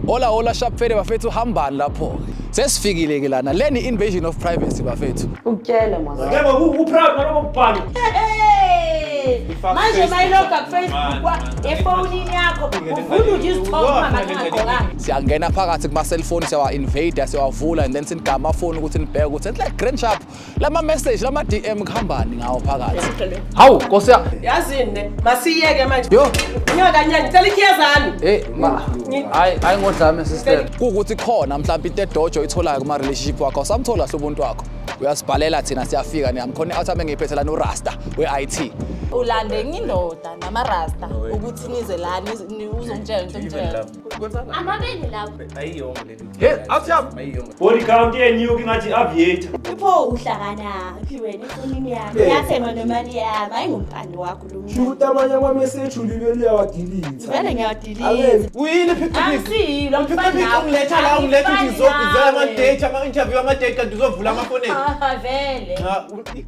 Hola hola shapfere bafethu hambani lapho. Sesifikile ke lana leni invasion of privacy bafethu. Ukutshela manje. Yebo uproud noma ukubhala. Manje mayiloga ku Facebook efonini yakho ufuna ukuzithoma mangaqokanga. Siyangena phakathi kuma cellphone siyawa invade siyawavula and then sinigama phone ukuthi nibheke ukuthi it's like grand sharp lama message lama DM khambani ngawo phakathi. Hawu Nkosi Yazini ne masiyeke manje. Yo Nyoka nyani ngicela ikhiyazami. Ma hayi ngodlame sister. Kuukuthi khona mhlawumbe into edojo itholayo kuma relationship wakho samthola sobuntu wakho. Uyasibhalela thina siyafika niyamkhona athi amengiphethe lana uRasta we-IT. Ulande ngindoda namarasta ukuthi nize la uzongitshela into ngitshela. Amabene lapho. Ayiyongo leli. Hey, awuthiyaphi? Ayiyongo. Body count yenyuka ngathi aviator. Upho uhlakana phi wena efonini yami. Yathema nemali yami ayingumpani wakho lo muntu. Shoot amanye ama message ulile liyawadelete. Vele ngiyadelete. Uyini picture? Akusilo mfana. Ungiletha la ungiletha ukuthi ngizokuzela ama date ama interview ama date kanti uzovula ama phone. Vele.